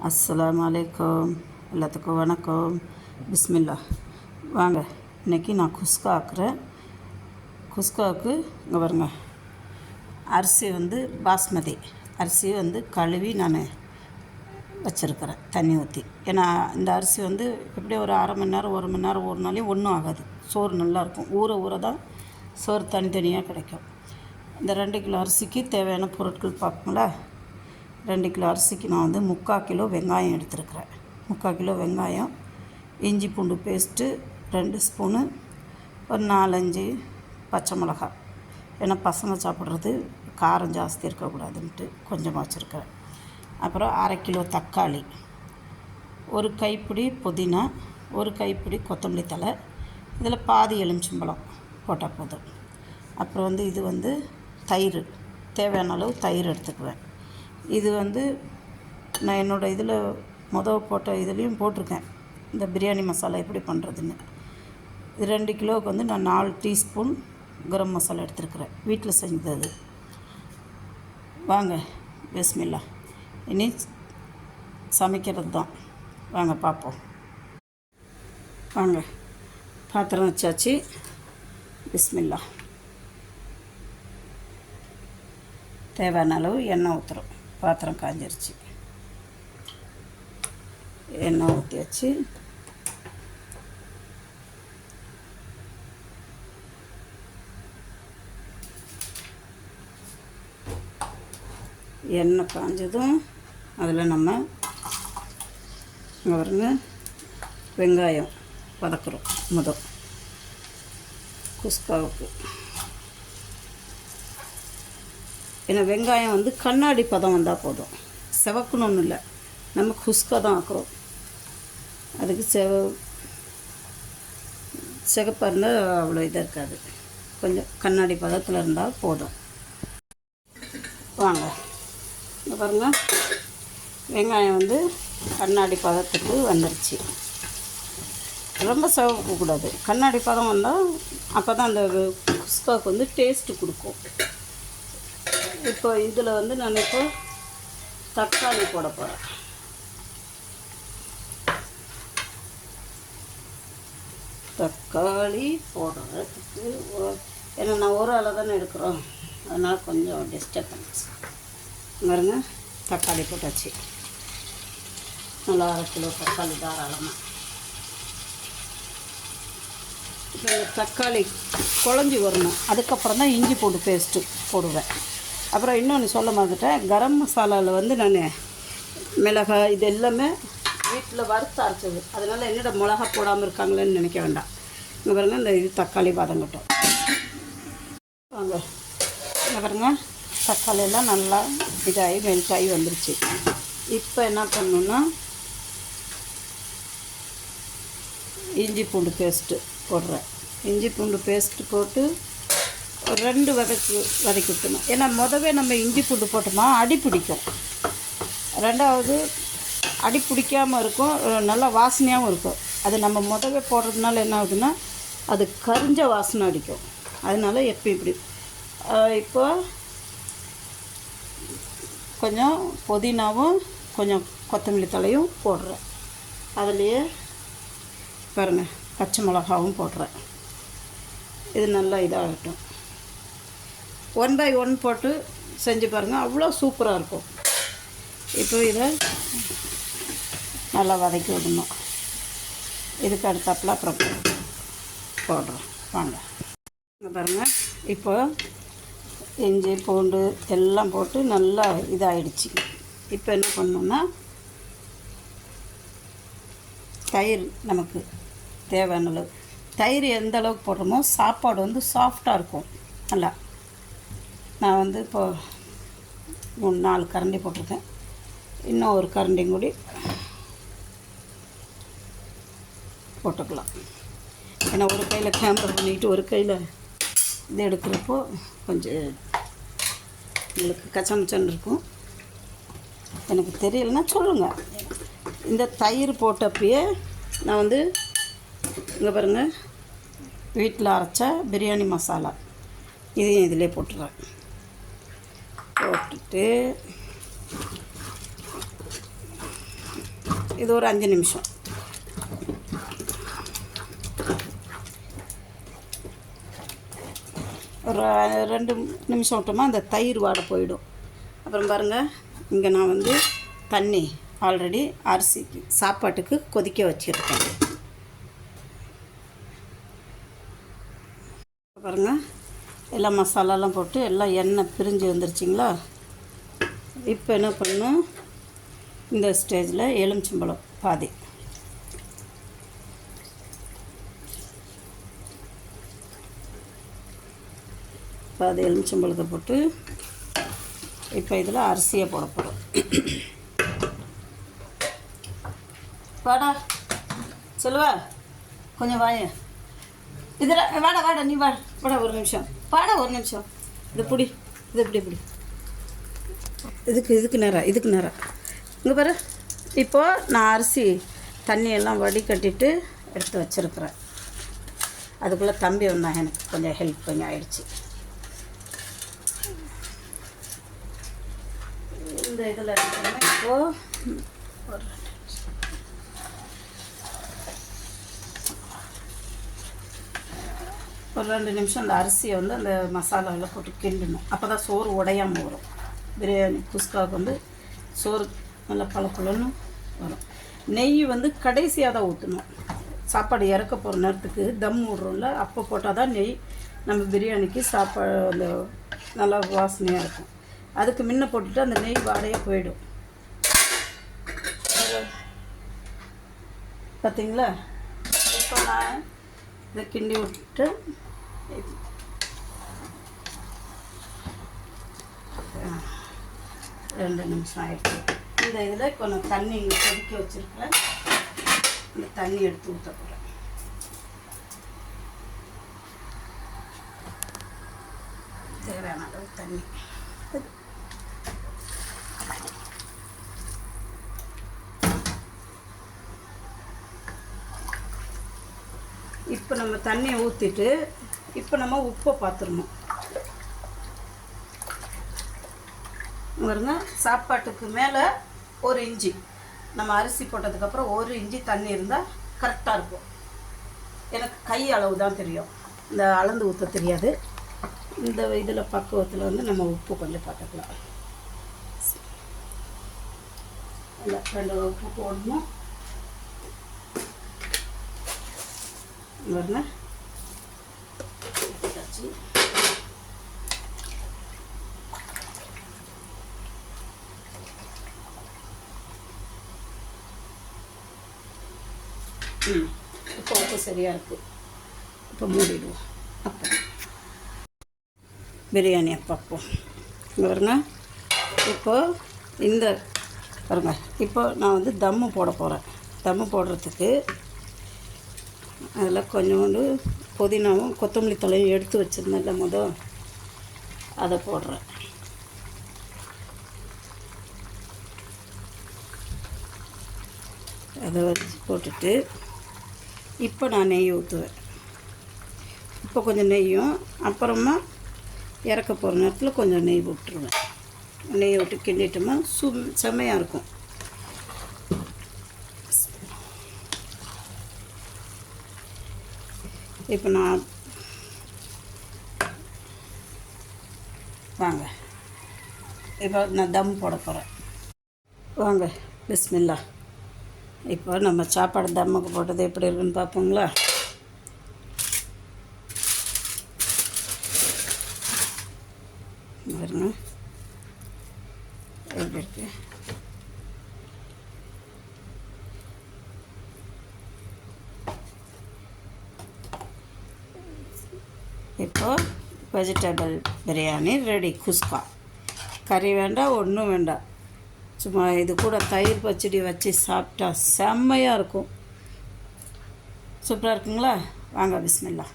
அஸ்ஸலாமு அலைக்கும். எல்லாத்துக்கும் வணக்கம். பிஸ்மில்லா. வாங்க, இன்றைக்கி நான் குஸ்கா ஆக்குறேன். குஸ்காவுக்கு இங்கே பாருங்க, அரிசி பாஸ்மதி அரிசி கழுவி நான் வச்சுருக்கிறேன் தண்ணி ஊற்றி. ஏன்னா இந்த அரிசி எப்படியும் ஒரு அரை மணி நேரம் 1 மணி நேரம் ஊறினாலே ஒன்றும் ஆகாது. சோறு நல்லாயிருக்கும். ஊற தான் சோறு தனித்தனியாக கிடைக்கும். இந்த 2 கிலோ அரிசிக்கு தேவையான பொருட்கள் பார்ப்போங்களா. 2 கிலோ அரிசிக்கு நான் 3/4 கிலோ வெங்காயம் எடுத்துருக்கிறேன். 3/4 கிலோ வெங்காயம், இஞ்சி பூண்டு பேஸ்ட்டு 2 ஸ்பூனு, ஒரு 4-5 பச்சை மிளகாய். ஏன்னா பசங்க சாப்பிட்றது காரம் ஜாஸ்தி இருக்கக்கூடாதுன்ட்டு கொஞ்சமாக வச்சுருக்கிறேன். அப்புறம் 1/2 கிலோ தக்காளி, ஒரு கைப்பிடி புதினா, ஒரு கைப்பிடி கொத்தமல்லி தழை, இதில் பாதி எலுமிச்சம்பழம் போட்டால் போதும். அப்புறம் இது தயிர், தேவையான அளவு தயிர் எடுத்துக்குவேன். இது நான் என்னோடய இதில் போட்ட இதுலேயும் போட்டிருக்கேன், இந்த பிரியாணி மசாலா எப்படி பண்ணுறதுன்னு. இது 2 கிலோவுக்கு நான் 4 டீஸ்பூன் கரம் மசாலா எடுத்துருக்கிறேன், வீட்டில் செஞ்சது. வாங்க பிஸ்மில்லா, இனி சமைக்கிறது தான். வாங்க பார்ப்போம். வாங்க, பாத்திரம் வச்சாச்சு. பிஸ்மில்லா. தேவையான அளவு எண்ணெய் ஊற்றுறோம். பாத்திரம் காஞ்சிருச்சு, எண்ணெய் ஊற்றியாச்சு. எண்ணெய் காஞ்சதும் அதில் நம்ம இங்கே பாருங்க, வெங்காயம் வதக்குறோம். குஸ்காவுக்கு ஏன்னா வெங்காயம் கண்ணாடி பதம் வந்தால் போதும், செவக்கணும்னு இல்லை. நம்ம குஸ்கா தான் ஆக்குறோம், அதுக்கு சிகப்பாக இருந்தால் அவ்வளோ இதாக இருக்காது. கொஞ்சம் கண்ணாடி பதத்தில் இருந்தால் போதும். வாங்க, இங்கே பாருங்கள், வெங்காயம் கண்ணாடி பதத்துக்கு வந்துடுச்சு. ரொம்ப சிவக்கக்கூடாது, கண்ணாடி பதம் வந்தால் அப்போ தான் அந்த குஸ்காவுக்கு டேஸ்ட்டு கொடுக்கும். இப்போ இதில் நான் இப்போ தக்காளி போட போகிறேன். தக்காளி போடுறதுக்கு ஏன்னா நான் ஒரு ஆளை தானே எடுக்கிறோம், அதனால் கொஞ்சம் டிஸ்டர்பன்ஸ். பாருங்க, தக்காளி போட்டாச்சு. நல்லா 1/2 கிலோ தக்காளி தாராளமாக. இப்போ இந்த தக்காளி குழஞ்சி வரணும், அதுக்கப்புறம் தான் இஞ்சி பூண்டு பேஸ்ட்டு போடுவேன். அப்புறம் இன்னொன்று சொல்ல மறந்துட்டேன், கரம் மசாலாவில் நான் மிளகாய் இது எல்லாமே வீட்டில் வறுத்து அரைச்சது, அதனால் என்னோட மிளகா போடாமல் இருக்காங்களேன்னு நினைக்க வேண்டாம். இங்கே பாருங்கள், இந்த இது தக்காளி வதங்கட்டும். வாங்க, இங்கே பாருங்கள், தக்காளி எல்லாம் நல்லா இதாகி மெல்ட்டாகி வந்துருச்சு. இப்போ என்ன பண்ணணுன்னா இஞ்சி பூண்டு பேஸ்ட்டு போடுறேன். இஞ்சி பூண்டு பேஸ்ட்டு போட்டு ஒரு 2 வதக்கி விட்டணும். ஏன்னா முதவே நம்ம இஞ்சி பூண்டு போட்டோமா அடி பிடிக்கும், ரெண்டாவது அடி பிடிக்காமல் இருக்கும், நல்லா வாசனையாகவும் இருக்கும். அது நம்ம முதவே போடுறதுனால என்ன ஆகுதுன்னா அது கரிஞ்ச வாசனை அடிக்கும். அதனால எப்போ இப்படி இப்போ கொஞ்சம் புதினாவும் கொஞ்சம் கொத்தமல்லி தழையும் போடுறேன். அதுலேயே பாருங்கள், பச்சை மிளகாவும் போடுறேன். இது நல்லா இதாகட்டும். 1 by 1 போட்டு செஞ்சு பாருங்கள், அவ்வளோ சூப்பராக இருக்கும். இப்போ இதை நல்லா வதக்கி விடணும். இதுக்கு அடுத்தாப்பில் அப்புறம் போடுறோம். வாங்க, இங்கே பாருங்கள், இப்போ இஞ்சி பூண்டு எல்லாம் போட்டு நல்லா இதாகிடுச்சு. இப்போ என்ன பண்ணணுன்னா தயிர் நமக்கு தேவையான அளவு. தயிர் எந்த அளவுக்கு போடுறோமோ சாப்பாடு சாஃப்டாக இருக்கும் நல்லா. நான் இப்போ 3-4 கரண்டி போட்டிருக்கேன். இன்னும் ஒரு கரண்டி கூடி போட்டுக்கலாம். ஏன்னா ஒரு கையில் கேமரா பண்ணிக்கிட்டு ஒரு கையில் இது எடுக்கிறப்போ கொஞ்சம் உங்களுக்கு கச்சமச்சன்னு இருக்கும். எனக்கு தெரியலைன்னா சொல்லுங்கள். இந்த தயிர் போட்டப்பயே நான் இங்கே பாருங்கள், வீட்டில் அரைச்ச பிரியாணி மசாலா இதையும் இதிலே போட்டுறேன். போட்டுட்டு இது ஒரு 5 நிமிஷம். ஒரு 2 நிமிஷம் விட்டோமா அந்த தயிர் வாடை போயிடும். அப்புறம் பாருங்கள், இங்கே நான் வந்து தண்ணி ஆல்ரெடி அரிசிக்கு சாப்பாட்டுக்கு கொதிக்க வச்சுருக்கேன். பாருங்கள், எல்லாம் மசாலாலாம் போட்டு எல்லாம் எண்ணெய் பிரிஞ்சு வந்துருச்சிங்களா. இப்போ என்ன பண்ணணும், இந்த ஸ்டேஜில் எலுமிச்சம்பழம் பாதி, எலுமிச்சம்பழத்தை போட்டு இப்போ இதில் அரிசியை போட போகிறோம். வாடா சொல்லுவா, கொஞ்சம் வாய இதில் வாடா நீ வாடா ஒரு நிமிஷம், ஒரு நிமிஷம். இது பிடி, இது இப்படி இதுக்கு நேரம் இங்கே பாரு. இப்போது நான் அரிசி தண்ணியெல்லாம் வடிகட்டிட்டு எடுத்து வச்சுருக்குறேன். அதுக்குள்ளே தம்பி வந்தான், எனக்கு கொஞ்சம் ஹெல்ப் கொஞ்சம் ஆயிடுச்சு. இந்த இதில் இப்போது ஒரு 2 நிமிஷம் அந்த அரிசியை வந்து அந்த மசாலாவில் போட்டு கிண்டணும். அப்போ தான் சோறு உடையாமல் வரும். பிரியாணி குஸ்காவுக்கு வந்து சோறு நல்லா பழப்பழன்னு வரும். நெய் வந்து கடைசியாக தான் ஊற்றணும். சாப்பாடு இறக்க போகிற நேரத்துக்கு தம் விடுறோம்ல, அப்போ போட்டால் தான் நெய் நம்ம பிரியாணிக்கு சாப்பாடு அந்த நல்லா வாசனையாக இருக்கும். அதுக்கு முன்ன போட்டுட்டு அந்த நெய் வாடையே போயிடும். பார்த்தீங்களா? இப்போ நான் இதை கிண்டி விட்டு 2 நிமிஷம் ஆகிடுச்சு. இந்த இதில் இப்போ நான் தண்ணி இங்கே கொதிக்க வச்சுருக்கேன். இந்த தண்ணி எடுத்து ஊற்ற போகிறேன். தேவையான அளவு தண்ணி. இப்போ நம்ம தண்ணியை ஊற்றிட்டு இப்போ நம்ம உப்பை பார்த்துடணும். பாருங்க, சாப்பாட்டுக்கு மேலே 1 இஞ்சி, நம்ம அரிசி போட்டதுக்கப்புறம் 1 இஞ்சி தண்ணி இருந்தால் கரெக்டாக இருக்கும். எனக்கு கை அளவு தான் தெரியும், இந்த அளந்து ஊற்ற தெரியாது. இந்த இதில் பக்குவத்தில் வந்து நம்ம உப்பு கொஞ்சம் பார்த்துக்கலாம். இல்லை 2 உப்பு போடணும். பாருங்க, இப்போ உப்பு சரியாக இருக்குது. இப்போ மூடிடுவோம். அப்போ பிரியாணி அப்போ பாருங்க. இப்போது இந்த பாருங்க, இப்போ நான் வந்து தம்மு போட போகிறேன். தம்மு போடுறதுக்கு அதில் கொஞ்சோண்டு புதினாவும் கொத்தமல்லி தழையும் எடுத்து வச்சுருந்தேன்ல அதை போடுறேன். அதை வச்சு போட்டுட்டு இப்போ நான் நெய் ஊற்றுவேன். இப்போ கொஞ்சம் நெய்யும், அப்புறமா இறக்க போகிற நேரத்தில் கொஞ்சம் நெய் விட்டுருவேன். நெய் விட்டு கிண்டிட்டோம்னா செம்மையாக இருக்கும். இப்போ நான் வாங்க, இப்போ நான் தம் போட போகிறேன். வாங்க, பிஸ்மில்லா. இப்போ நம்ம சாப்பாடு தம்முக்கு போட்டது எப்படி இருக்குன்னு பார்ப்போங்களா? பாருங்க எப்படி இருக்கு. இப்போது வெஜிடபிள் பிரியாணி ரெடி. குஸ்கா கறி வேண்டாம், ஒன்றும் வேண்டாம். சும்மா இது கூட தயிர் பச்சடி வச்சு சாப்பிட்டா செம்மையாக இருக்கும். சூப்பராக இருக்குங்களா? வாங்க, பிஸ்மில்லா.